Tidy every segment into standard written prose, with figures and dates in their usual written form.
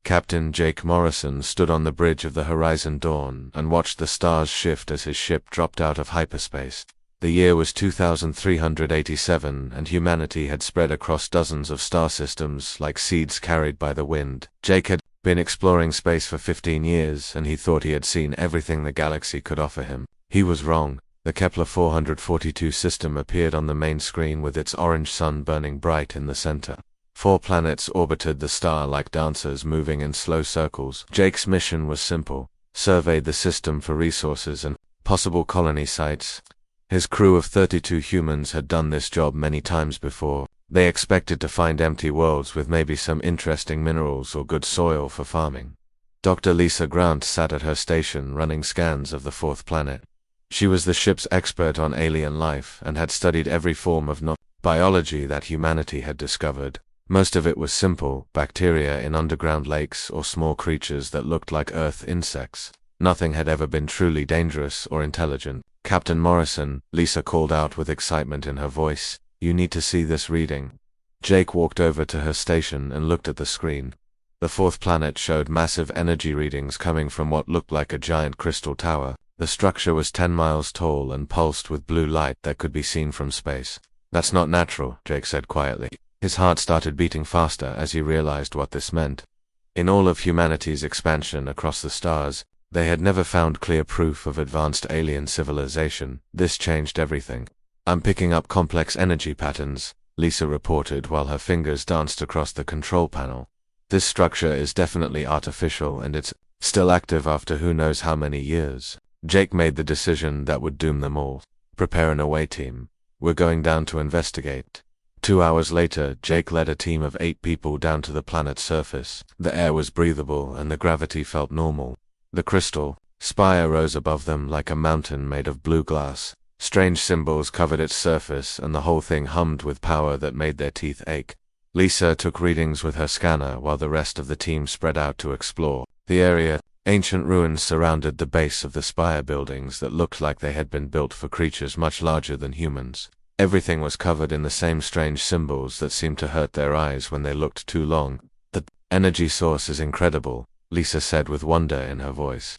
Captain Jake Morrison stood on the bridge of the Horizon Dawn and watched the stars shift as his ship dropped out of hyperspace. The year was 2387, and humanity had spread across dozens of star systems like seeds carried by the wind. Jake had been exploring space for 15 years, and he thought he had seen everything the galaxy could offer him. He was wrong. The Kepler 442 system appeared on the main screen with its orange sun burning bright in the center. 4 planets orbited the star like dancers moving in slow circles. Jake's mission was simple: survey the system for resources and possible colony sites. His crew of 32 humans had done this job many times before. They expected to find empty worlds with maybe some interesting minerals or good soil for farming. Dr. Lisa Grant sat at her station running scans of the 4th planet. She was the ship's expert on alien life and had studied every form of biology that humanity had discovered. Most of it was simple: bacteria in underground lakes or small creatures that looked like Earth insects. Nothing had ever been truly dangerous or intelligent. "Captain Morrison," Lisa called out with excitement in her voice, "you need to see this reading." Jake walked over to her station and looked at the screen. The 4th planet showed massive energy readings coming from what looked like a giant crystal tower. The structure was 10 miles tall and pulsed with blue light that could be seen from space. "That's not natural," Jake said quietly. His heart started beating faster as he realized what this meant. In all of humanity's expansion across the stars, they had never found clear proof of advanced alien civilization. This changed everything. "I'm picking up complex energy patterns," Lisa reported while her fingers danced across the control panel. "This structure is definitely artificial, and it's still active after who knows how many years." Jake made the decision that would doom them all. "Prepare an away team. We're going down to investigate." 2 hours later, Jake led a team of 8 people down to the planet's surface. The air was breathable and the gravity felt normal. The crystal spire rose above them like a mountain made of blue glass. Strange symbols covered its surface, and the whole thing hummed with power that made their teeth ache. Lisa took readings with her scanner while the rest of the team spread out to explore the area. Ancient ruins surrounded the base of the spire buildings that looked like they had been built for creatures much larger than humans. Everything was covered in the same strange symbols that seemed to hurt their eyes when they looked too long. "The energy source is incredible," Lisa said with wonder in her voice.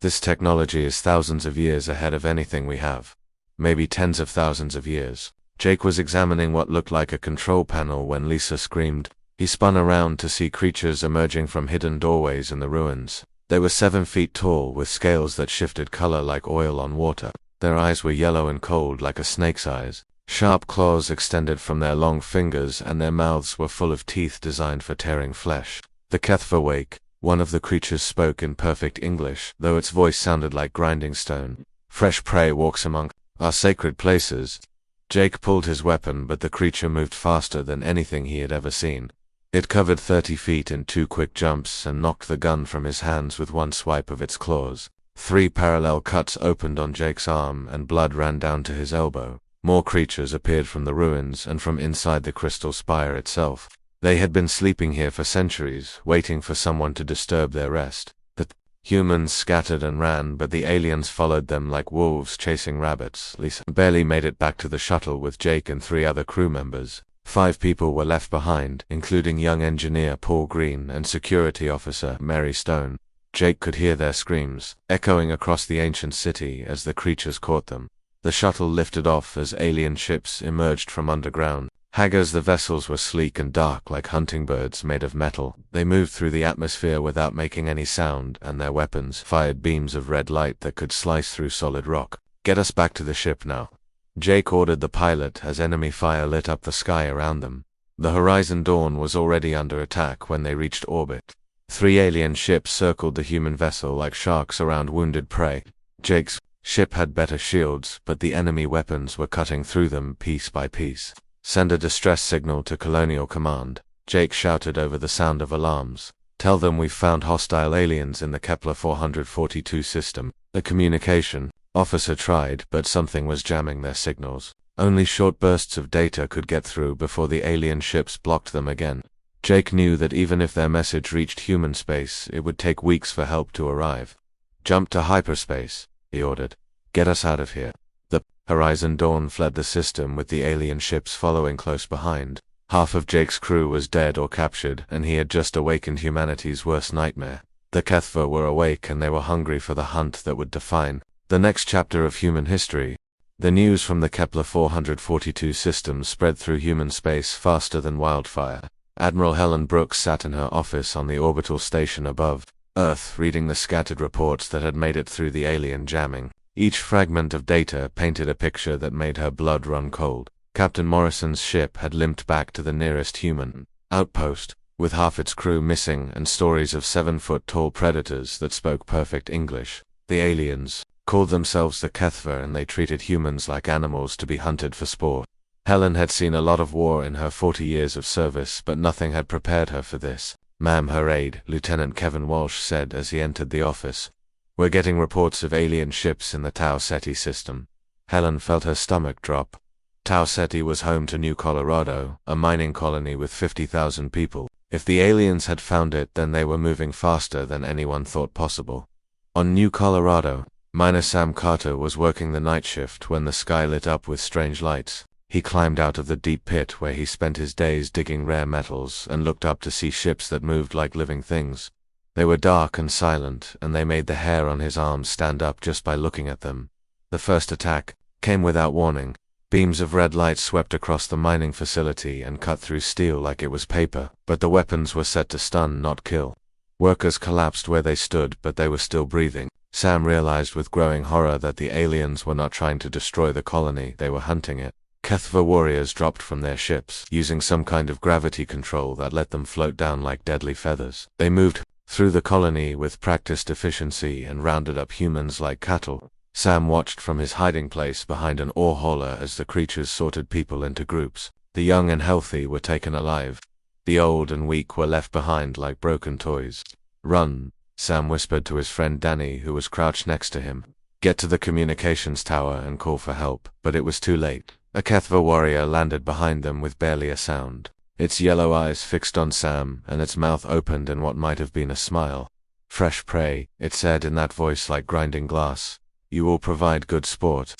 "This technology is thousands of years ahead of anything we have. Maybe tens of thousands of years." Jake was examining what looked like a control panel when Lisa screamed. He spun around to see creatures emerging from hidden doorways in the ruins. They were 7 feet tall, with scales that shifted color like oil on water. Their eyes were yellow and cold like a snake's eyes. Sharp claws extended from their long fingers, and their mouths were full of teeth designed for tearing flesh. "The Kethverwake," one of the creatures spoke in perfect English, though its voice sounded like grinding stone. "Fresh prey walks among our sacred places." Jake pulled his weapon, but the creature moved faster than anything he had ever seen. It covered 30 feet in 2 quick jumps and knocked the gun from his hands with one swipe of its claws. 3 parallel cuts opened on Jake's arm, and blood ran down to his elbow. More creatures appeared from the ruins and from inside the crystal spire itself. They had been sleeping here for centuries, waiting for someone to disturb their rest. The humans scattered and ran, but the aliens followed them like wolves chasing rabbits. Lisa barely made it back to the shuttle with Jake and 3 other crew members. 5 people were left behind, including young engineer Paul Green and security officer Mary Stone. Jake could hear their screams, echoing across the ancient city as the creatures caught them. The shuttle lifted off as alien ships emerged from underground. Haggers, the vessels were sleek and dark like hunting birds made of metal. They moved through the atmosphere without making any sound, and their weapons fired beams of red light that could slice through solid rock. "Get us back to the ship now," Jake ordered the pilot as enemy fire lit up the sky around them. The Horizon Dawn was already under attack when they reached orbit. 3 alien ships circled the human vessel like sharks around wounded prey. Jake's ship had better shields, but the enemy weapons were cutting through them piece by piece. "Send a distress signal to Colonial Command," Jake shouted over the sound of alarms. "Tell them we've found hostile aliens in the Kepler 442 system." The communication officer tried, but something was jamming their signals. Only short bursts of data could get through before the alien ships blocked them again. Jake knew that even if their message reached human space, it would take weeks for help to arrive. "Jump to hyperspace," he ordered. "Get us out of here." The Horizon Dawn fled the system with the alien ships following close behind. Half of Jake's crew was dead or captured, and he had just awakened humanity's worst nightmare. The HFY were awake, and they were hungry for the hunt that would define the next chapter of human history. The news from the Kepler 442 system spread through human space faster than wildfire. Admiral Helen Brooks sat in her office on the orbital station above Earth, reading the scattered reports that had made it through the alien jamming. Each fragment of data painted a picture that made her blood run cold. Captain Morrison's ship had limped back to the nearest human outpost, with half its crew missing and stories of 7-foot-tall predators that spoke perfect English. The aliens called themselves the HFY, and they treated humans like animals to be hunted for sport. Helen had seen a lot of war in her 40 years of service, but nothing had prepared her for this. "Ma'am," her aide, Lieutenant Kevin Walsh, said as he entered the office, "we're getting reports of alien ships in the Tau Ceti system." Helen felt her stomach drop. Tau Ceti was home to New Colorado, a mining colony with 50,000 people. If the aliens had found it, then they were moving faster than anyone thought possible. On New Colorado, miner Sam Carter was working the night shift when the sky lit up with strange lights. He climbed out of the deep pit where he spent his days digging rare metals and looked up to see ships that moved like living things. They were dark and silent, and they made the hair on his arms stand up just by looking at them. The first attack came without warning. Beams of red light swept across the mining facility and cut through steel like it was paper, but the weapons were set to stun, not kill. Workers collapsed where they stood, but they were still breathing. Sam realized with growing horror that the aliens were not trying to destroy the colony, they were hunting it. HFY warriors dropped from their ships, using some kind of gravity control that let them float down like deadly feathers. They moved through the colony with practiced efficiency and rounded up humans like cattle. Sam watched from his hiding place behind an ore hauler as the creatures sorted people into groups. The young and healthy were taken alive. The old and weak were left behind like broken toys. "Run," Sam whispered to his friend Danny, who was crouched next to him. "Get to the communications tower and call for help." But it was too late. A HFY warrior landed behind them with barely a sound. Its yellow eyes fixed on Sam, and its mouth opened in what might have been a smile. "Fresh prey," it said in that voice like grinding glass. "You will provide good sport."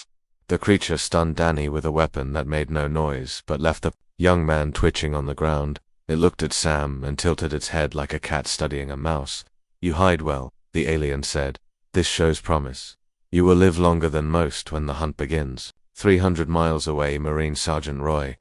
The creature stunned Danny with a weapon that made no noise, but left the young man twitching on the ground. It looked at Sam and tilted its head like a cat studying a mouse. "You hide well," the alien said. "This shows promise. You will live longer than most when the hunt begins." 300 miles away, Marine Sergeant Roy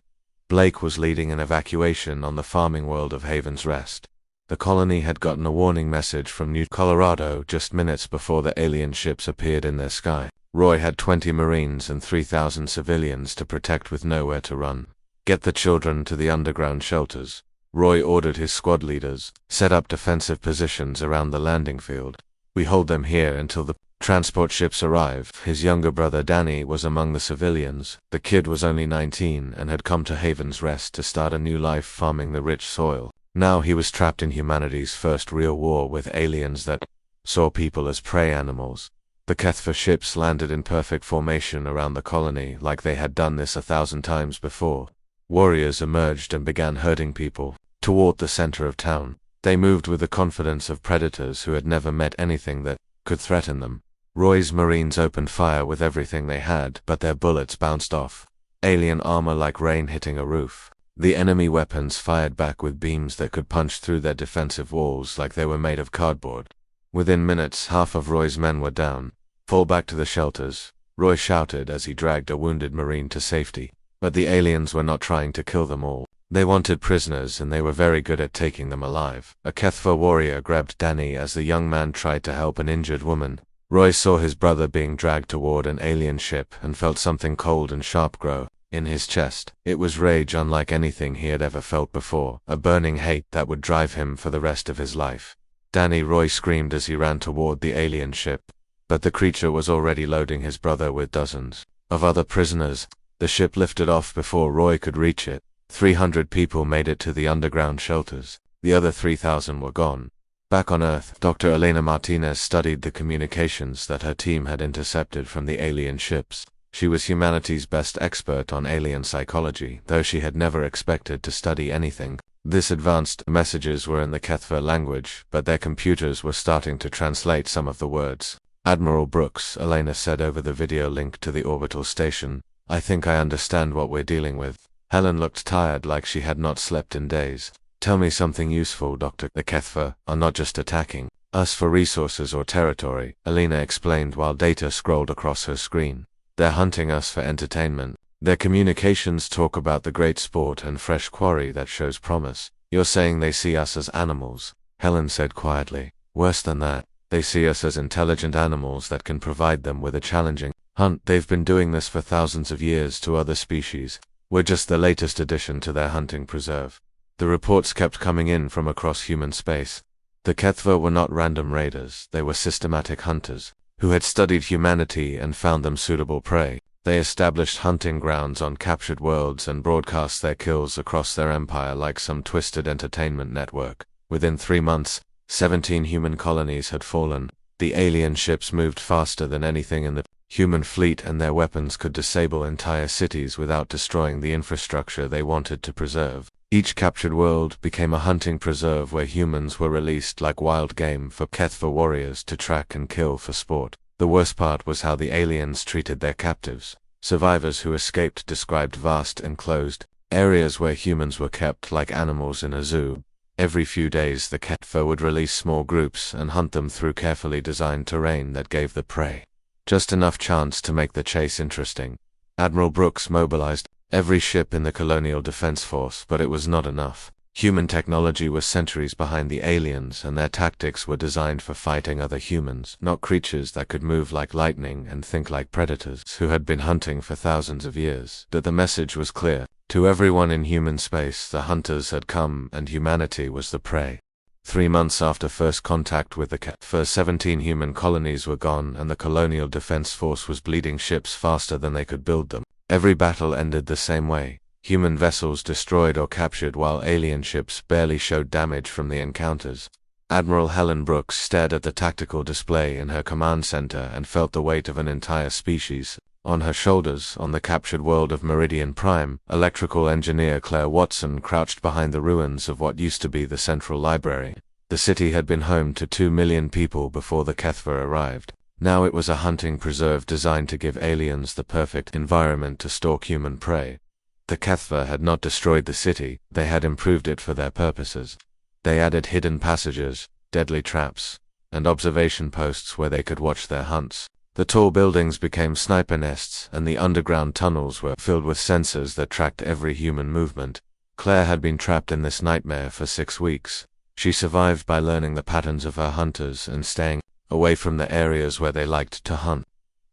Blake was leading an evacuation on the farming world of Haven's Rest. The colony had gotten a warning message from New Colorado just minutes before the alien ships appeared in their sky. Roy had 20 Marines and 3,000 civilians to protect with nowhere to run. "Get the children to the underground shelters." Roy ordered his squad leaders, "Set up defensive positions around the landing field. We hold them here until the transport ships arrive." His younger brother Danny was among the civilians. The kid was only 19 and had come to Haven's Rest to start a new life farming the rich soil. Now he was trapped in humanity's first real war with aliens that saw people as prey animals. The HFY ships landed in perfect formation around the colony like they had done this 1,000 times before. Warriors emerged and began herding people toward the center of town. They moved with the confidence of predators who had never met anything that could threaten them. Roy's Marines opened fire with everything they had, but their bullets bounced off alien armor like rain hitting a roof. The enemy weapons fired back with beams that could punch through their defensive walls like they were made of cardboard. Within minutes, half of Roy's men were down. "Fall back to the shelters," Roy shouted as he dragged a wounded Marine to safety. But the aliens were not trying to kill them all. They wanted prisoners, and they were very good at taking them alive. A HFY warrior grabbed Danny as the young man tried to help an injured woman. Roy saw his brother being dragged toward an alien ship and felt something cold and sharp grow in his chest. It was rage unlike anything he had ever felt before, a burning hate that would drive him for the rest of his life. "Danny!" Roy screamed as he ran toward the alien ship. But the creature was already loading his brother with dozens of other prisoners. The ship lifted off before Roy could reach it. 300 people made it to the underground shelters. The other 3,000 were gone. Back on Earth, Dr. Elena Martinez studied the communications that her team had intercepted from the alien ships. She was humanity's best expert on alien psychology, though she had never expected to study anything. This advanced messages were in the HFY language, but their computers were starting to translate some of the words. "Admiral Brooks," Elena said over the video link to the orbital station, "I think I understand what we're dealing with. Helen looked tired, like she had not slept in days. Tell me something useful, Doctor. The HFY are not just attacking us for resources or territory, Alina explained while data scrolled across her screen. They're hunting us for entertainment. Their communications talk about the great sport and fresh quarry that shows promise. You're saying they see us as animals? Helen said quietly. Worse than that, they see us as intelligent animals that can provide them with a challenging hunt. They've been doing this for thousands of years to other species. We're just the latest addition to their hunting preserve. The reports kept coming in from across human space. The HFY were not random raiders, they were systematic hunters, who had studied humanity and found them suitable prey. They established hunting grounds on captured worlds and broadcast their kills across their empire like some twisted entertainment network. Within 3 months, 17 human colonies had fallen. The alien ships moved faster than anything in the human fleet, and their weapons could disable entire cities without destroying the infrastructure they wanted to preserve. Each captured world became a hunting preserve where humans were released like wild game for HFY warriors to track and kill for sport. The worst part was how the aliens treated their captives. Survivors who escaped described vast enclosed areas where humans were kept like animals in a zoo. Every few days the HFY would release small groups and hunt them through carefully designed terrain that gave the prey just enough chance to make the chase interesting. Admiral Brooks mobilized every ship in the Colonial Defense Force, but it was not enough. Human technology was centuries behind the aliens, and their tactics were designed for fighting other humans, not creatures that could move like lightning and think like predators who had been hunting for thousands of years. That the message was clear. To everyone in human space, the hunters had come and humanity was the prey. 3 months after first contact with the HFY, 17 human colonies were gone and the Colonial Defense Force was bleeding ships faster than they could build them. Every battle ended the same way. Human vessels destroyed or captured while alien ships barely showed damage from the encounters. Admiral Helen Brooks stared at the tactical display in her command center and felt the weight of an entire species on her shoulders. On the captured world of Meridian Prime, electrical engineer Claire Watson crouched behind the ruins of what used to be the Central Library. The city had been home to 2 million people before the HFY arrived. Now it was a hunting preserve designed to give aliens the perfect environment to stalk human prey. The HFY had not destroyed the city, they had improved it for their purposes. They added hidden passages, deadly traps, and observation posts where they could watch their hunts. The tall buildings became sniper nests, and the underground tunnels were filled with sensors that tracked every human movement. Claire had been trapped in this nightmare for 6 weeks. She survived by learning the patterns of her hunters and staying away from the areas where they liked to hunt.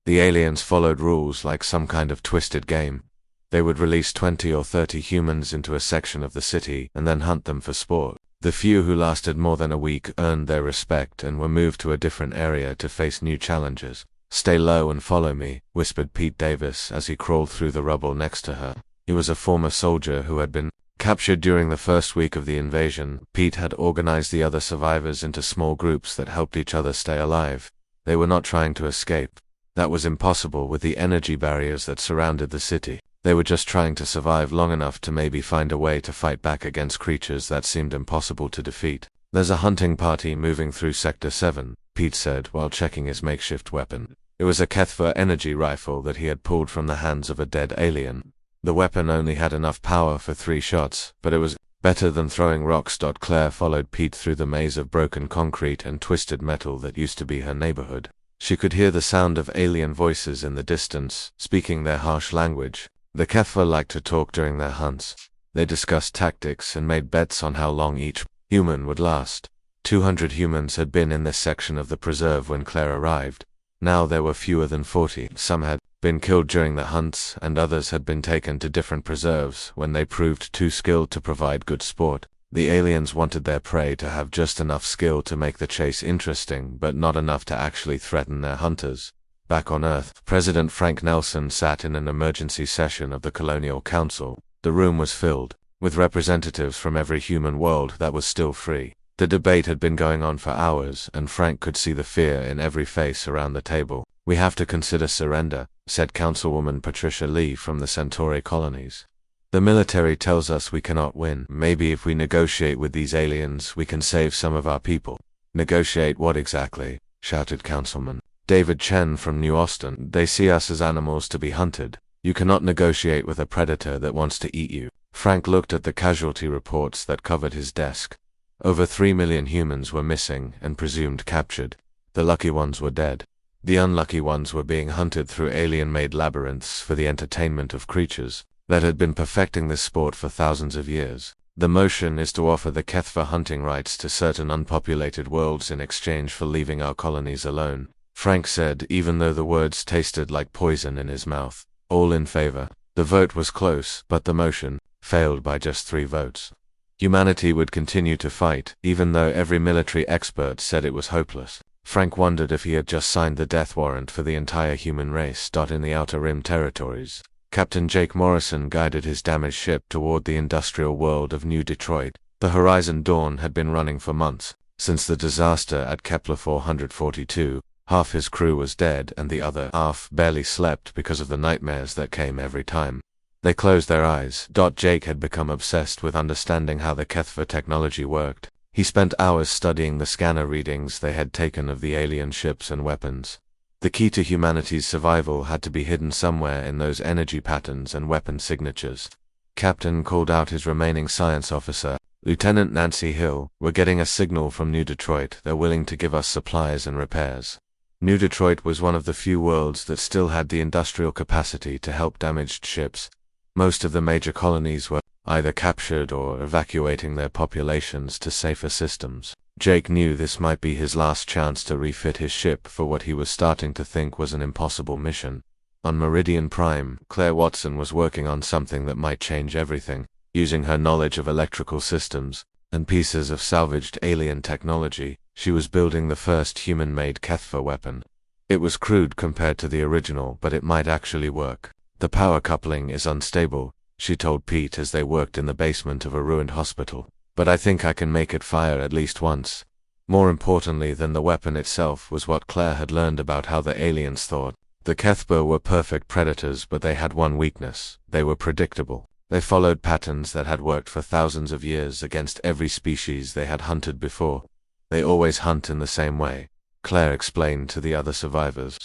The aliens followed rules like some kind of twisted game. They would release 20 or 30 humans into a section of the city and then hunt them for sport. The few who lasted more than a week earned their respect and were moved to a different area to face new challenges. Stay low and follow me, whispered Pete Davis as he crawled through the rubble next to her. He was a former soldier who had been captured during the first week of the invasion. Pete had organized the other survivors into small groups that helped each other stay alive. They were not trying to escape. That was impossible with the energy barriers that surrounded the city. They were just trying to survive long enough to maybe find a way to fight back against creatures that seemed impossible to defeat. There's a hunting party moving through Sector 7, Pete said while checking his makeshift weapon. It was a HFY energy rifle that he had pulled from the hands of a dead alien. The weapon only had enough power for 3 shots, but it was better than throwing rocks. Claire followed Pete through the maze of broken concrete and twisted metal that used to be her neighborhood. She could hear the sound of alien voices in the distance, speaking their harsh language. The HFY liked to talk during their hunts. They discussed tactics and made bets on how long each human would last. 200 humans had been in this section of the preserve when Claire arrived. Now there were fewer than 40. Some had been killed during the hunts, and others had been taken to different preserves when they proved too skilled to provide good sport. The aliens wanted their prey to have just enough skill to make the chase interesting, but not enough to actually threaten their hunters. Back on Earth, President Frank Nelson sat in an emergency session of the Colonial Council. The room was filled with representatives from every human world that was still free. The debate had been going on for hours, and Frank could see the fear in every face around the table. "We have to consider surrender," said Councilwoman Patricia Lee from the Centauri colonies. "The military tells us we cannot win. Maybe if we negotiate with these aliens, we can save some of our people." "Negotiate what exactly?" shouted Councilman David Chen from New Austin. "They see us as animals to be hunted. You cannot negotiate with a predator that wants to eat you. Frank looked at the casualty reports that covered his desk. Over 3 million humans were missing and presumed captured. The lucky ones were dead. The unlucky ones were being hunted through alien-made labyrinths for the entertainment of creatures that had been perfecting this sport for thousands of years. The motion is to offer the HFY hunting rights to certain unpopulated worlds in exchange for leaving our colonies alone, Frank said, even though the words tasted like poison in his mouth. All in favor. The vote was close, but the motion failed by just 3 votes. Humanity would continue to fight, even though every military expert said it was hopeless. Frank wondered if he had just signed the death warrant for the entire human race. In the Outer Rim territories, Captain Jake Morrison guided his damaged ship toward the industrial world of New Detroit. The Horizon Dawn had been running for months. Since the disaster at Kepler 442, half his crew was dead and the other half barely slept because of the nightmares that came every time they closed their eyes. Jake had become obsessed with understanding how the HFY technology worked. He spent hours studying the scanner readings they had taken of the alien ships and weapons. The key to humanity's survival had to be hidden somewhere in those energy patterns and weapon signatures. Captain called out his remaining science officer, Lieutenant Nancy Hill. We're getting a signal from New Detroit. They're willing to give us supplies and repairs. New Detroit was one of the few worlds that still had the industrial capacity to help damaged ships. Most of the major colonies were either captured or evacuating their populations to safer systems. Jake knew this might be his last chance to refit his ship for what he was starting to think was an impossible mission. On Meridian Prime, Claire Watson was working on something that might change everything. Using her knowledge of electrical systems and pieces of salvaged alien technology, she was building the first human-made HFY weapon. It was crude compared to the original, but it might actually work. The power coupling is unstable, she told Pete as they worked in the basement of a ruined hospital. But I think I can make it fire at least once. More importantly than the weapon itself was what Claire had learned about how the aliens thought. The HFY were perfect predators, but they had one weakness. They were predictable. They followed patterns that had worked for thousands of years against every species they had hunted before. They always hunt in the same way, Claire explained to the other survivors.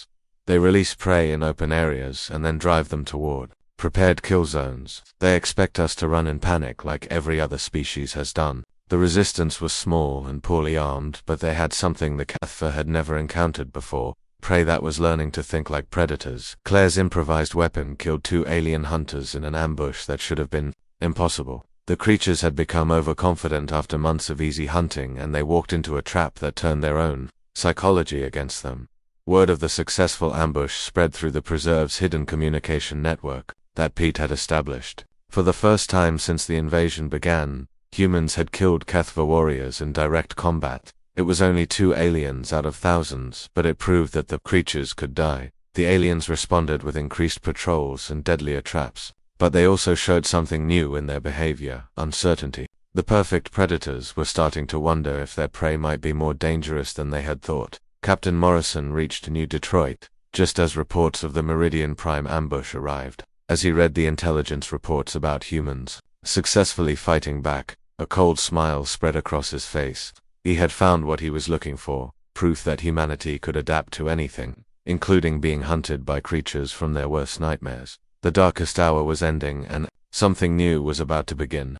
They release prey in open areas and then drive them toward prepared kill zones. They expect us to run in panic like every other species has done. The resistance was small and poorly armed, but they had something the HFY had never encountered before, prey that was learning to think like predators. Claire's improvised weapon killed 2 alien hunters in an ambush that should have been impossible. The creatures had become overconfident after months of easy hunting, and they walked into a trap that turned their own psychology against them. Word of the successful ambush spread through the preserve's hidden communication network that Pete had established. For the first time since the invasion began, humans had killed HFY warriors in direct combat. It was only 2 aliens out of thousands, but it proved that the creatures could die. The aliens responded with increased patrols and deadlier traps. But they also showed something new in their behavior: uncertainty. The perfect predators were starting to wonder if their prey might be more dangerous than they had thought. Captain Morrison reached New Detroit just as reports of the Meridian Prime ambush arrived. As he read the intelligence reports about humans successfully fighting back, a cold smile spread across his face. He had found what he was looking for: proof that humanity could adapt to anything, including being hunted by creatures from their worst nightmares. The darkest hour was ending, and something new was about to begin.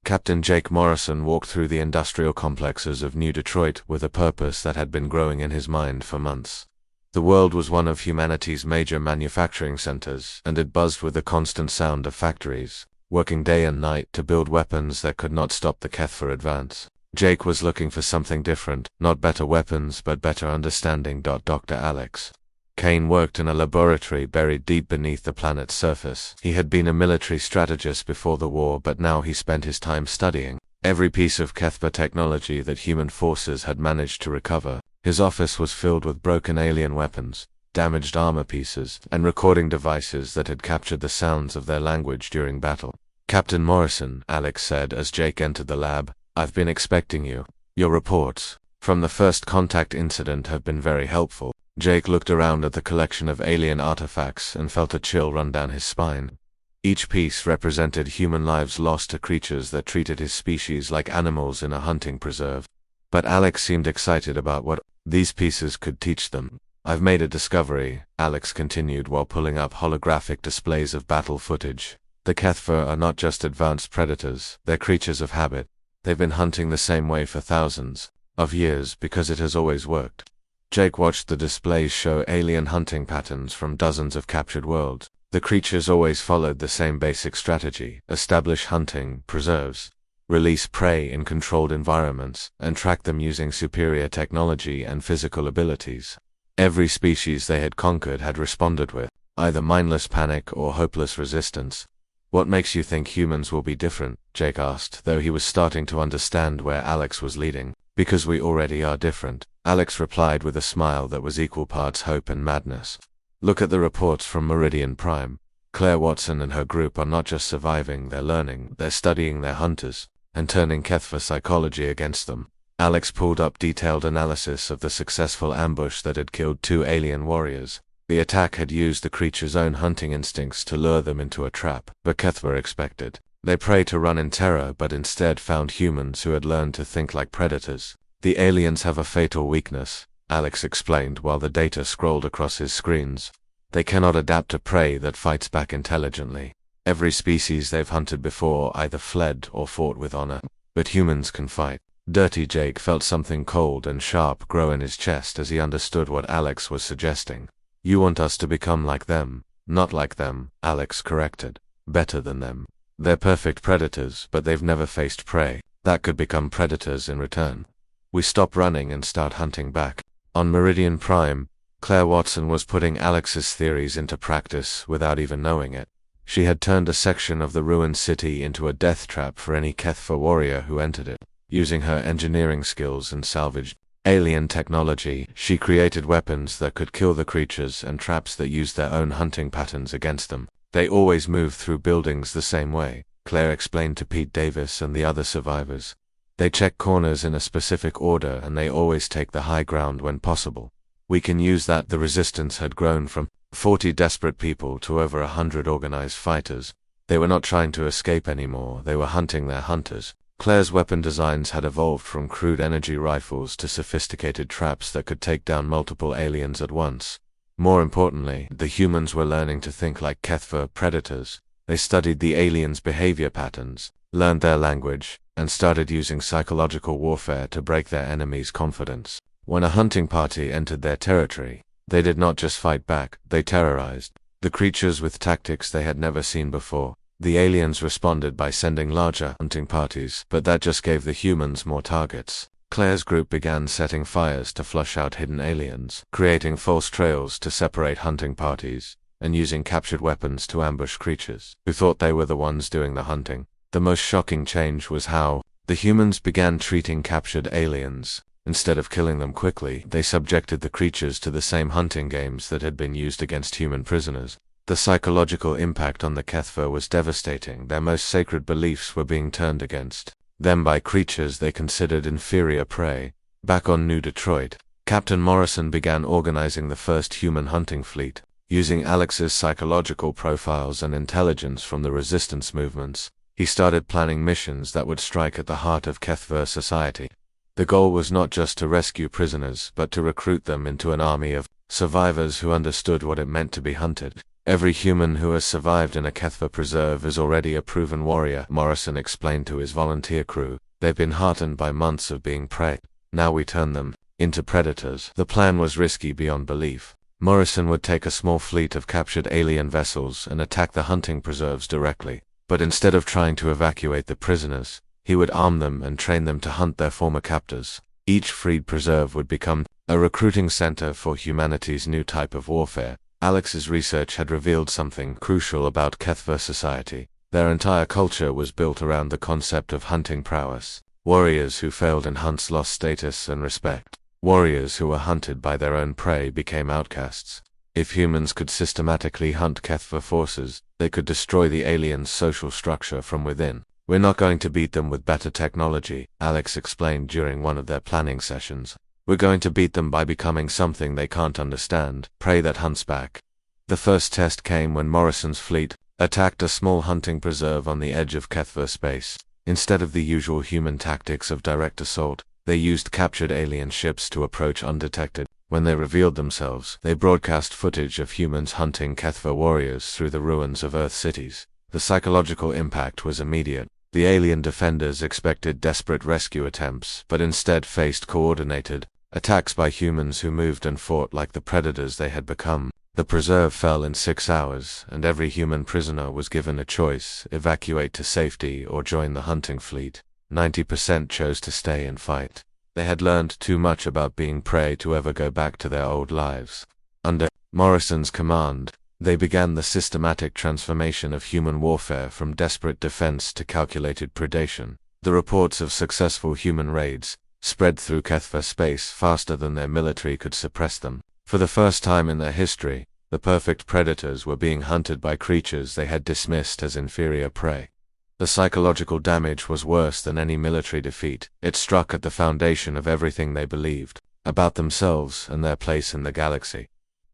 Captain Jake Morrison walked through the industrial complexes of New Detroit with a purpose that had been growing in his mind for months. The world was one of humanity's major manufacturing centers, and it buzzed with the constant sound of factories, working day and night to build weapons that could not stop the HFY advance. Jake was looking for something different, not better weapons but better understanding. Dr. Alex Kane worked in a laboratory buried deep beneath the planet's surface. He had been a military strategist before the war, but now he spent his time studying every piece of HFY technology that human forces had managed to recover. His office was filled with broken alien weapons, damaged armor pieces, and recording devices that had captured the sounds of their language during battle. "Captain Morrison," Alex said as Jake entered the lab, "I've been expecting you. Your reports from the first contact incident have been very helpful." Jake looked around at the collection of alien artifacts and felt a chill run down his spine. Each piece represented human lives lost to creatures that treated his species like animals in a hunting preserve. But Alex seemed excited about what these pieces could teach them. I've made a discovery, Alex continued while pulling up holographic displays of battle footage. The HFY are not just advanced predators, they're creatures of habit. They've been hunting the same way for thousands of years because it has always worked. Jake watched the displays show alien hunting patterns from dozens of captured worlds. The creatures always followed the same basic strategy: establish hunting preserves, release prey in controlled environments, and track them using superior technology and physical abilities. Every species they had conquered had responded with either mindless panic or hopeless resistance. What makes you think humans will be different? Jake asked, though he was starting to understand where Alex was leading. Because we already are different, Alex replied with a smile that was equal parts hope and madness. Look at the reports from Meridian Prime. Claire Watson and her group are not just surviving, they're learning, they're studying their hunters, and turning HFY psychology against them. Alex pulled up detailed analysis of the successful ambush that had killed 2 alien warriors. The attack had used the creature's own hunting instincts to lure them into a trap, but HFY expected. They preyed to run in terror but instead found humans who had learned to think like predators. The aliens have a fatal weakness, Alex explained while the data scrolled across his screens. They cannot adapt to prey that fights back intelligently. Every species they've hunted before either fled or fought with honor, but humans can fight. Dirty Jake felt something cold and sharp grow in his chest as he understood what Alex was suggesting. You want us to become like them. Not like them, Alex corrected. Better than them. They're perfect predators, but they've never faced prey that could become predators in return. We stop running and start hunting back. On Meridian Prime, Claire Watson was putting Alex's theories into practice without even knowing it. She had turned a section of the ruined city into a death trap for any HFY warrior who entered it. Using her engineering skills and salvaged alien technology, she created weapons that could kill the creatures and traps that used their own hunting patterns against them. They always moved through buildings the same way, Claire explained to Pete Davis and the other survivors. They check corners in a specific order and they always take the high ground when possible. We can use that. The resistance had grown from 40 desperate people to over 100 organized fighters. They were not trying to escape anymore, they were hunting their hunters. Claire's weapon designs had evolved from crude energy rifles to sophisticated traps that could take down multiple aliens at once. More importantly, the humans were learning to think like HFY predators. They studied the aliens' behavior patterns, learned their language, and started using psychological warfare to break their enemies' confidence. When a hunting party entered their territory, they did not just fight back, they terrorized the creatures with tactics they had never seen before. The aliens responded by sending larger hunting parties, but that just gave the humans more targets. Claire's group began setting fires to flush out hidden aliens, creating false trails to separate hunting parties, and using captured weapons to ambush creatures who thought they were the ones doing the hunting. The most shocking change was how the humans began treating captured aliens. Instead of killing them quickly, they subjected the creatures to the same hunting games that had been used against human prisoners. The psychological impact on the HFY was devastating. Their most sacred beliefs were being turned against them by creatures they considered inferior prey. Back on New Detroit, Captain Morrison began organizing the first human hunting fleet. Using Alex's psychological profiles and intelligence from the resistance movements, he started planning missions that would strike at the heart of HFY society. The goal was not just to rescue prisoners, but to recruit them into an army of survivors who understood what it meant to be hunted. Every human who has survived in a HFY preserve is already a proven warrior, Morrison explained to his volunteer crew. They've been heartened by months of being prey. Now we turn them into predators. The plan was risky beyond belief. Morrison would take a small fleet of captured alien vessels and attack the hunting preserves directly. But instead of trying to evacuate the prisoners, he would arm them and train them to hunt their former captors. Each freed preserve would become a recruiting center for humanity's new type of warfare. Alex's research had revealed something crucial about HFY society. Their entire culture was built around the concept of hunting prowess. Warriors who failed in hunts lost status and respect. Warriors who were hunted by their own prey became outcasts. If humans could systematically hunt HFY forces, they could destroy the aliens' social structure from within. We're not going to beat them with better technology, Alex explained during one of their planning sessions. We're going to beat them by becoming something they can't understand, prey that hunts back. The first test came when Morrison's fleet attacked a small hunting preserve on the edge of HFY space. Instead of the usual human tactics of direct assault, they used captured alien ships to approach undetected. When they revealed themselves, they broadcast footage of humans hunting HFY warriors through the ruins of Earth cities. The psychological impact was immediate. The alien defenders expected desperate rescue attempts, but instead faced coordinated attacks by humans who moved and fought like the predators they had become. The preserve fell in 6 hours, and every human prisoner was given a choice: evacuate to safety or join the hunting fleet. 90% chose to stay and fight. They had learned too much about being prey to ever go back to their old lives. Under Morrison's command, they began the systematic transformation of human warfare from desperate defense to calculated predation. The reports of successful human raids spread through HFY space faster than their military could suppress them. For the first time in their history, the perfect predators were being hunted by creatures they had dismissed as inferior prey. The psychological damage was worse than any military defeat. It struck at the foundation of everything they believed about themselves and their place in the galaxy.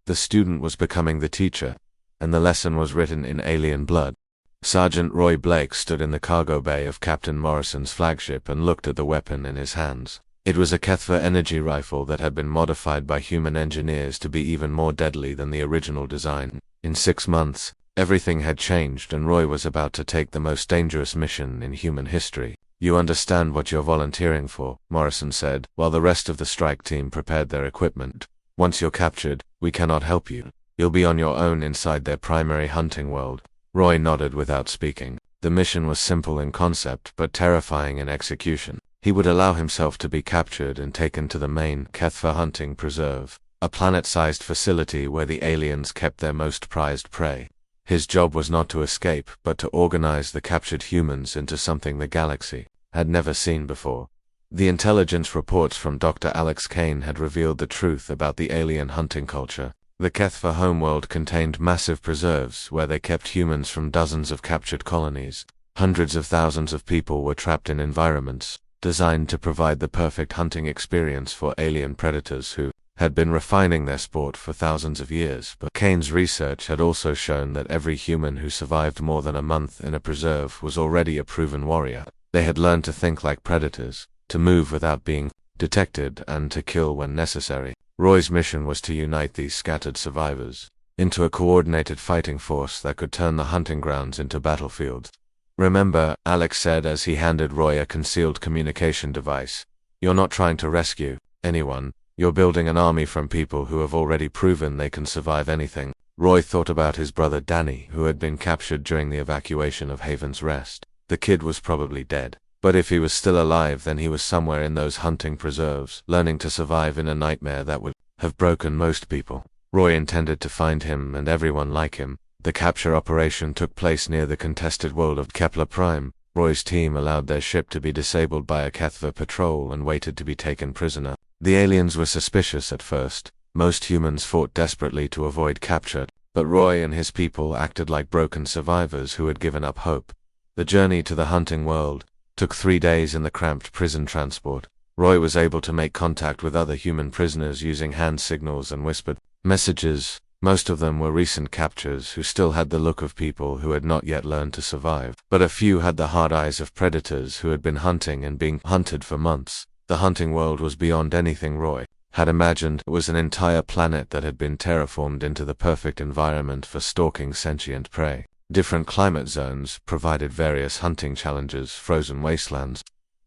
The student was becoming the teacher, and the lesson was written in alien blood. Sergeant Roy Blake stood in the cargo bay of Captain Morrison's flagship and looked at the weapon in his hands. It was a HFY energy rifle that had been modified by human engineers to be even more deadly than the original design. In 6 months, everything had changed, and Roy was about to take the most dangerous mission in human history. "You understand what you're volunteering for," Morrison said, while the rest of the strike team prepared their equipment. "Once you're captured, we cannot help you. You'll be on your own inside their primary hunting world." Roy nodded without speaking. The mission was simple in concept, but terrifying in execution. He would allow himself to be captured and taken to the main HFY hunting preserve, a planet-sized facility where the aliens kept their most prized prey. His job was not to escape, but to organize the captured humans into something the galaxy had never seen before. The intelligence reports from Dr. Alex Kane had revealed the truth about the alien hunting culture. The HFY homeworld contained massive preserves where they kept humans from dozens of captured colonies. Hundreds of thousands of people were trapped in environments designed to provide the perfect hunting experience for alien predators who had been refining their sport for thousands of years. But Kane's research had also shown that every human who survived more than a month in a preserve was already a proven warrior. They had learned to think like predators, to move without being detected, and to kill when necessary. Roy's mission was to unite these scattered survivors into a coordinated fighting force that could turn the hunting grounds into battlefields. "Remember," Alex said as he handed Roy a concealed communication device, "you're not trying to rescue anyone. You're building an army from people who have already proven they can survive anything." Roy thought about his brother Danny, who had been captured during the evacuation of Haven's Rest. The kid was probably dead. But if he was still alive, then he was somewhere in those hunting preserves, learning to survive in a nightmare that would have broken most people. Roy intended to find him and everyone like him. The capture operation took place near the contested world of Kepler Prime. Roy's team allowed their ship to be disabled by a HFY patrol and waited to be taken prisoner. The aliens were suspicious at first. Most humans fought desperately to avoid capture, but Roy and his people acted like broken survivors who had given up hope. The journey to the hunting world took 3 days in the cramped prison transport. Roy was able to make contact with other human prisoners using hand signals and whispered messages. Most of them were recent captures who still had the look of people who had not yet learned to survive. But a few had the hard eyes of predators who had been hunting and being hunted for months. The hunting world was beyond anything Roy had imagined. It was an entire planet that had been terraformed into the perfect environment for stalking sentient prey. Different climate zones provided various hunting challenges: frozen wastelands,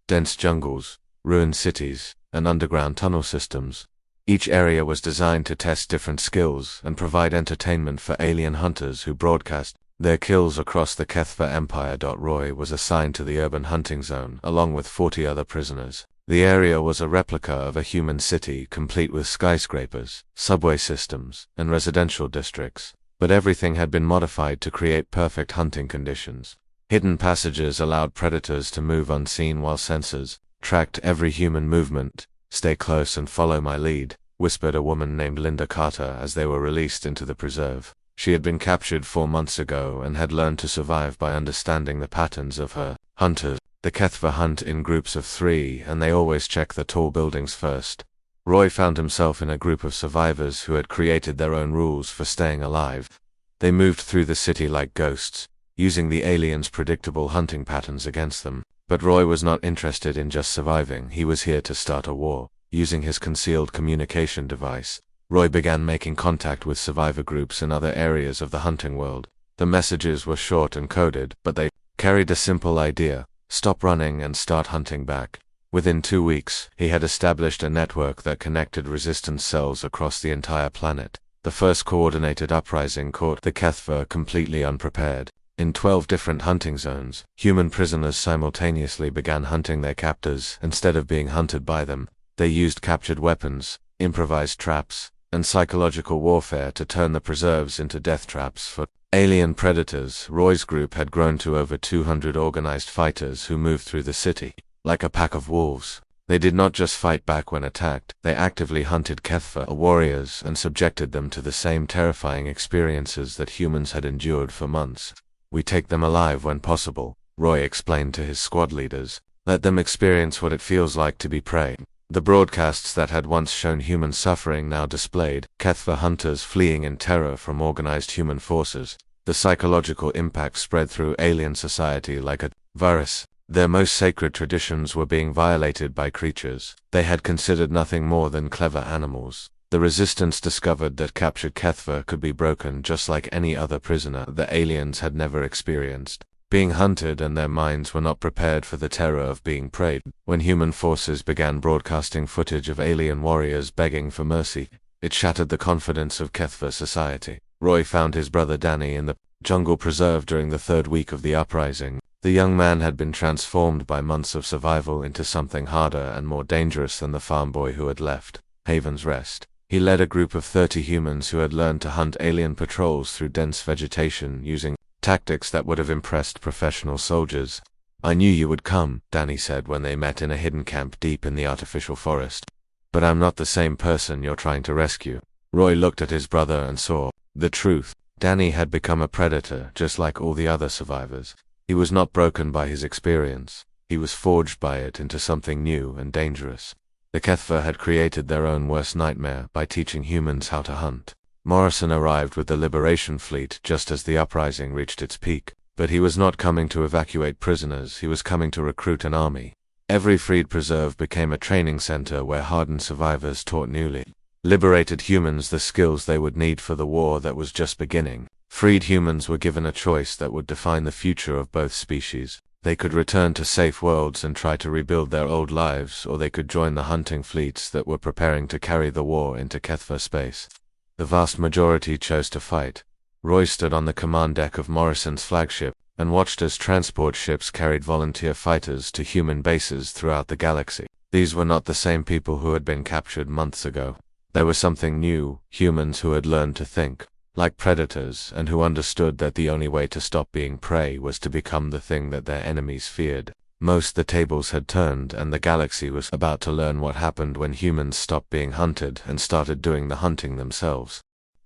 dense jungles, ruined cities, and underground tunnel systems. Each area was designed to test different skills and provide entertainment for alien hunters who broadcast their kills across the HFY empire. Roy was assigned to the urban hunting zone along with 40 other prisoners. The area was a replica of a human city, complete with skyscrapers, subway systems, and residential districts. But everything had been modified to create perfect hunting conditions. Hidden passages allowed predators to move unseen, while sensors tracked every human movement. "Stay close and follow my lead," whispered a woman named Linda Carter as they were released into the preserve. She had been captured 4 months ago and had learned to survive by understanding the patterns of her hunters. The HFY hunt in groups of 3, and they always check the tall buildings first. Roy found himself in a group of survivors who had created their own rules for staying alive. They moved through the city like ghosts, using the aliens' predictable hunting patterns against them. But Roy was not interested in just surviving. He was here to start a war. Using his concealed communication device, Roy began making contact with survivor groups in other areas of the hunting world. The messages were short and coded, but they carried a simple idea: stop running and start hunting back. Within 2 weeks, he had established a network that connected resistance cells across the entire planet. The first coordinated uprising caught the HFY completely unprepared. In 12 different hunting zones, human prisoners simultaneously began hunting their captors instead of being hunted by them. They used captured weapons, improvised traps, and psychological warfare to turn the preserves into death traps for alien predators. Roy's group had grown to over 200 organized fighters who moved through the city like a pack of wolves. They did not just fight back when attacked, they actively hunted HFY warriors and subjected them to the same terrifying experiences that humans had endured for months. "We take them alive when possible," Roy explained to his squad leaders. "Let them experience what it feels like to be prey." The broadcasts that had once shown human suffering now displayed HFY hunters fleeing in terror from organized human forces. The psychological impact spread through alien society like a virus. Their most sacred traditions were being violated by creatures they had considered nothing more than clever animals. The resistance discovered that captured HFY could be broken just like any other prisoner the aliens had never experienced. Being hunted, and their minds were not prepared for the terror of being preyed. When human forces began broadcasting footage of alien warriors begging for mercy, it shattered the confidence of HFY society. Roy found his brother Danny in the jungle preserve during the 3rd week of the uprising. The young man had been transformed by months of survival into something harder and more dangerous than the farm boy who had left Haven's Rest. He led a group of 30 humans who had learned to hunt alien patrols through dense vegetation using tactics that would have impressed professional soldiers. "I knew you would come," Danny said when they met in a hidden camp deep in the artificial forest. "But I'm not the same person you're trying to rescue." Roy looked at his brother and saw the truth. Danny had become a predator just like all the other survivors. He was not broken by his experience. He was forged by it into something new and dangerous. The HFY had created their own worst nightmare by teaching humans how to hunt. Morrison arrived with the Liberation Fleet just as the uprising reached its peak. But he was not coming to evacuate prisoners, he was coming to recruit an army. Every freed preserve became a training center where hardened survivors taught newly liberated humans the skills they would need for the war that was just beginning. Freed humans were given a choice that would define the future of both species. They could return to safe worlds and try to rebuild their old lives, or they could join the hunting fleets that were preparing to carry the war into HFY space. The vast majority chose to fight. Roy stood on the command deck of Morrison's flagship and watched as transport ships carried volunteer fighters to human bases throughout the galaxy. These were not the same people who had been captured months ago. There was something new, humans who had learned to think like predators and who understood that the only way to stop being prey was to become the thing that their enemies feared. The tables had turned, and the galaxy was about to learn what happened when humans stopped being hunted and started doing the hunting themselves.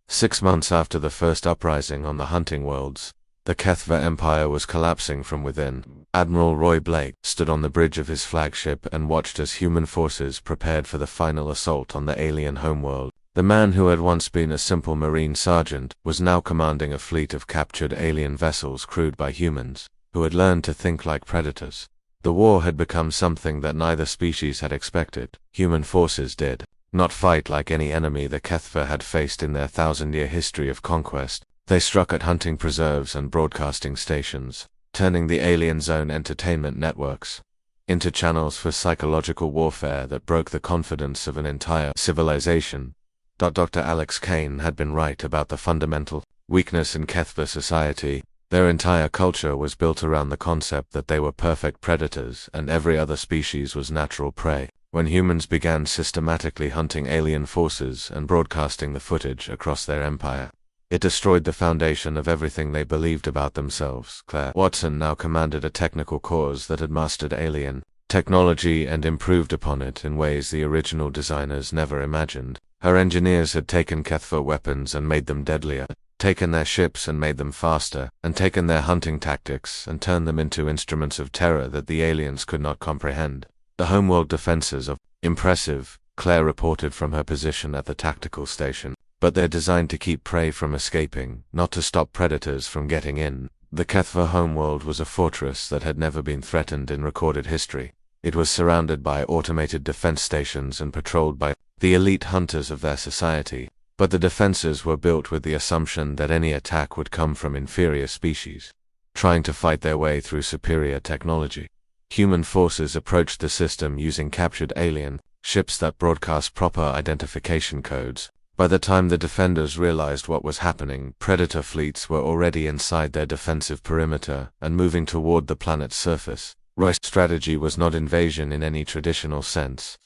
6 months after the first uprising on the hunting worlds, the HFY Empire was collapsing from within. Admiral Roy Blake stood on the bridge of his flagship and watched as human forces prepared for the final assault on the alien homeworld. The man who had once been a simple marine sergeant was now commanding a fleet of captured alien vessels crewed by humans, who had learned to think like predators. The war had become something that neither species had expected. Human forces did not fight like any enemy the HFY had faced in their 1,000-year history of conquest. They struck at hunting preserves and broadcasting stations, turning the alien zone entertainment networks into channels for psychological warfare that broke the confidence of an entire civilization. Dr. Alex Kane had been right about the fundamental weakness in HFY society. Their entire culture was built around the concept that they were perfect predators and every other species was natural prey. When humans began systematically hunting alien forces and broadcasting the footage across their empire, it destroyed the foundation of everything they believed about themselves. Claire Watson now commanded a technical corps that had mastered alien technology and improved upon it in ways the original designers never imagined. Her engineers had taken HFY weapons and made them deadlier, taken their ships and made them faster, and taken their hunting tactics and turned them into instruments of terror that the aliens could not comprehend. The homeworld defenses are impressive, Claire reported from her position at the tactical station, but they're designed to keep prey from escaping, not to stop predators from getting in. The HFY homeworld was a fortress that had never been threatened in recorded history. It was surrounded by automated defense stations and patrolled by the elite hunters of their society, but the defenses were built with the assumption that any attack would come from inferior species, trying to fight their way through superior technology. Human forces approached the system using captured alien ships that broadcast proper identification codes. By the time the defenders realized what was happening, predator fleets were already inside their defensive perimeter and moving toward the planet's surface. Roy's strategy was not invasion in any traditional sense.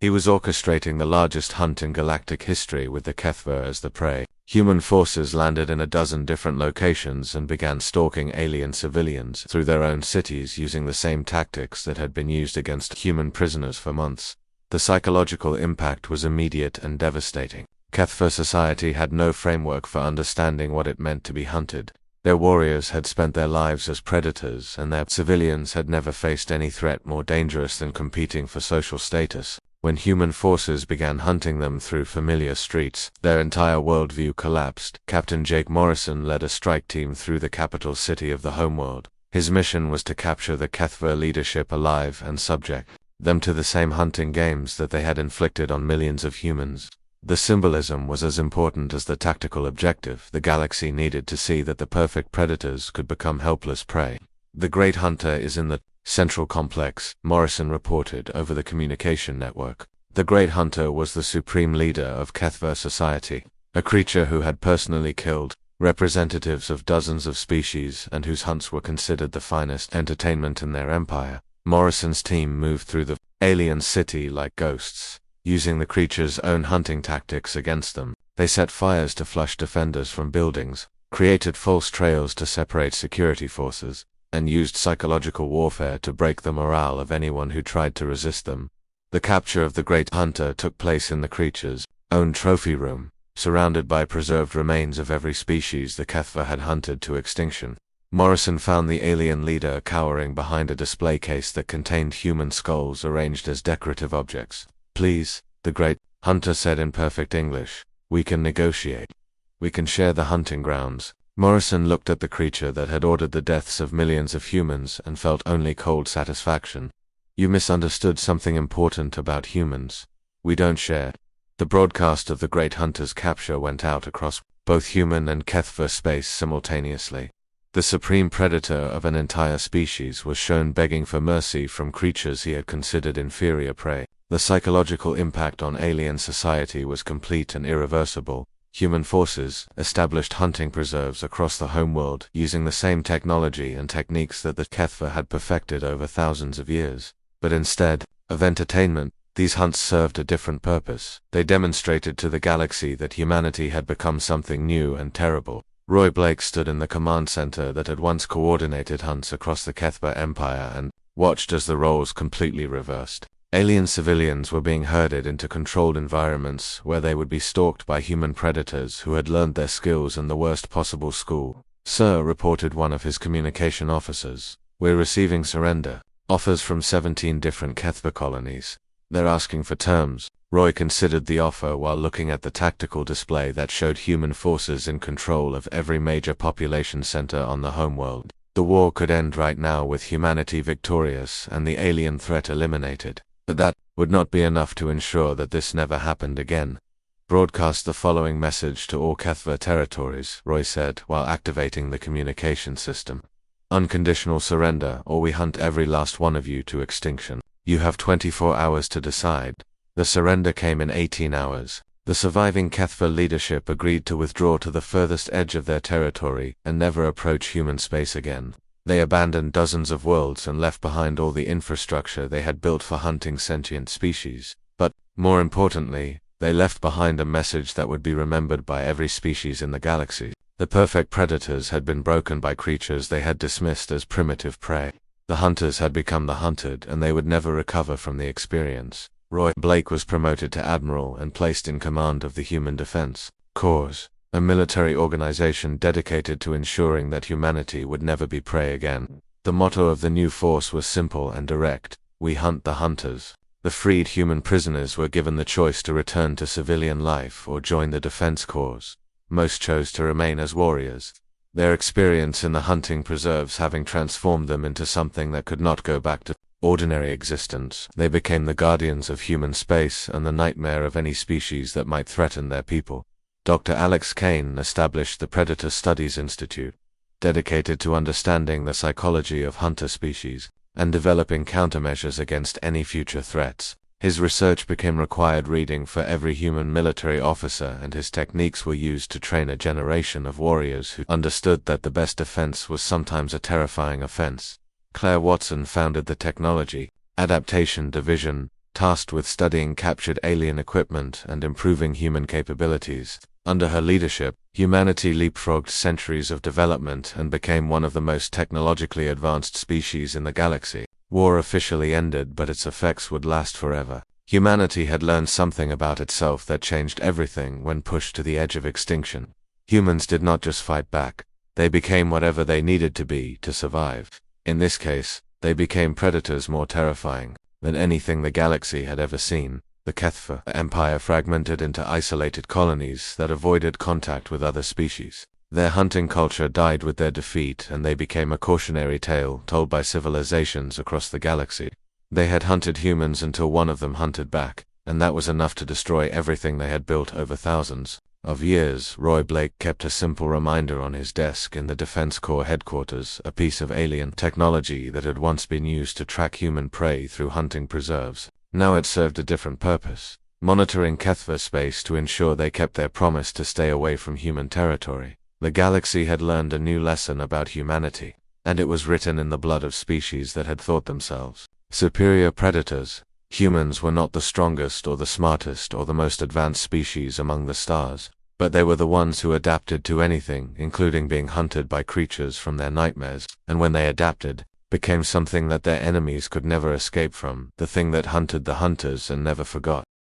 He was orchestrating the largest hunt in galactic history with the HFY as the prey. Human forces landed in a dozen different locations and began stalking alien civilians through their own cities using the same tactics that had been used against human prisoners for months. The psychological impact was immediate and devastating. HFY society had no framework for understanding what it meant to be hunted. Their warriors had spent their lives as predators, and their civilians had never faced any threat more dangerous than competing for social status. When human forces began hunting them through familiar streets, their entire worldview collapsed. Captain Jake Morrison led a strike team through the capital city of the homeworld. His mission was to capture the HFY leadership alive and subject them to the same hunting games that they had inflicted on millions of humans. The symbolism was as important as the tactical objective. The galaxy needed to see that the perfect predators could become helpless prey. The Great Hunter is in the Central Complex, Morrison reported over the communication network. The Great Hunter was the supreme leader of HFY society, a creature who had personally killed representatives of dozens of species and whose hunts were considered the finest entertainment in their empire. Morrison's team moved through the alien city like ghosts, using the creature's own hunting tactics against them. They set fires to flush defenders from buildings, created false trails to separate security forces, and used psychological warfare to break the morale of anyone who tried to resist them. The capture of the Great Hunter took place in the creature's own trophy room, surrounded by preserved remains of every species the HFY had hunted to extinction. Morrison found the alien leader cowering behind a display case that contained human skulls arranged as decorative objects. "Please," the Great Hunter said in perfect English, "we can negotiate. We can share the hunting grounds." Morrison looked at the creature that had ordered the deaths of millions of humans and felt only cold satisfaction. "You misunderstood something important about humans. We don't share." The broadcast of the Great Hunter's capture went out across both human and HFY space simultaneously. The supreme predator of an entire species was shown begging for mercy from creatures he had considered inferior prey. The psychological impact on alien society was complete and irreversible. Human forces established hunting preserves across the homeworld using the same technology and techniques that the HFY had perfected over thousands of years. But instead of entertainment, these hunts served a different purpose. They demonstrated to the galaxy that humanity had become something new and terrible. Roy Blake stood in the command center that had once coordinated hunts across the HFY empire and watched as the roles completely reversed. Alien civilians were being herded into controlled environments where they would be stalked by human predators who had learned their skills in the worst possible school. "Sir," reported one of his communication officers, "we're receiving surrender offers from 17 different HFY colonies. They're asking for terms." Roy considered the offer while looking at the tactical display that showed human forces in control of every major population center on the homeworld. The war could end right now with humanity victorious and the alien threat eliminated. But that would not be enough to ensure that this never happened again. "Broadcast the following message to all HFY territories," Roy said while activating the communication system. "Unconditional surrender, or we hunt every last one of you to extinction. You have 24 hours to decide." The surrender came in 18 hours. The surviving HFY leadership agreed to withdraw to the furthest edge of their territory and never approach human space again. They abandoned dozens of worlds and left behind all the infrastructure they had built for hunting sentient species. But, more importantly, they left behind a message that would be remembered by every species in the galaxy. The perfect predators had been broken by creatures they had dismissed as primitive prey. The hunters had become the hunted, and they would never recover from the experience. Roy Blake was promoted to admiral and placed in command of the Human Defense Corps, a military organization dedicated to ensuring that humanity would never be prey again. The motto of the new force was simple and direct: "We hunt the hunters." The freed human prisoners were given the choice to return to civilian life or join the defense corps. Most chose to remain as warriors, their experience in the hunting preserves having transformed them into something that could not go back to ordinary existence. They became the guardians of human space and the nightmare of any species that might threaten their people. Dr. Alex Kane established the Predator Studies Institute, dedicated to understanding the psychology of hunter species and developing countermeasures against any future threats. His research became required reading for every human military officer, and his techniques were used to train a generation of warriors who understood that the best defense was sometimes a terrifying offense. Claire Watson founded the Technology Adaptation Division, tasked with studying captured alien equipment and improving human capabilities. Under her leadership, humanity leapfrogged centuries of development and became one of the most technologically advanced species in the galaxy. War officially ended, but its effects would last forever. Humanity had learned something about itself that changed everything when pushed to the edge of extinction. Humans did not just fight back, they became whatever they needed to be to survive. In this case, they became predators more terrifying than anything the galaxy had ever seen. The HFY Empire fragmented into isolated colonies that avoided contact with other species. Their hunting culture died with their defeat, and they became a cautionary tale told by civilizations across the galaxy. They had hunted humans until one of them hunted back, and that was enough to destroy everything they had built over thousands of years. Roy Blake kept a simple reminder on his desk in the Defense Corps headquarters, a piece of alien technology that had once been used to track human prey through hunting preserves. Now it served a different purpose, monitoring HFY space to ensure they kept their promise to stay away from human territory. The galaxy had learned a new lesson about humanity, and it was written in the blood of species that had thought themselves superior predators. Humans were not the strongest or the smartest or the most advanced species among the stars, but they were the ones who adapted to anything, including being hunted by creatures from their nightmares, and when they adapted, became something that their enemies could never escape from, the thing that hunted the hunters and never forgot.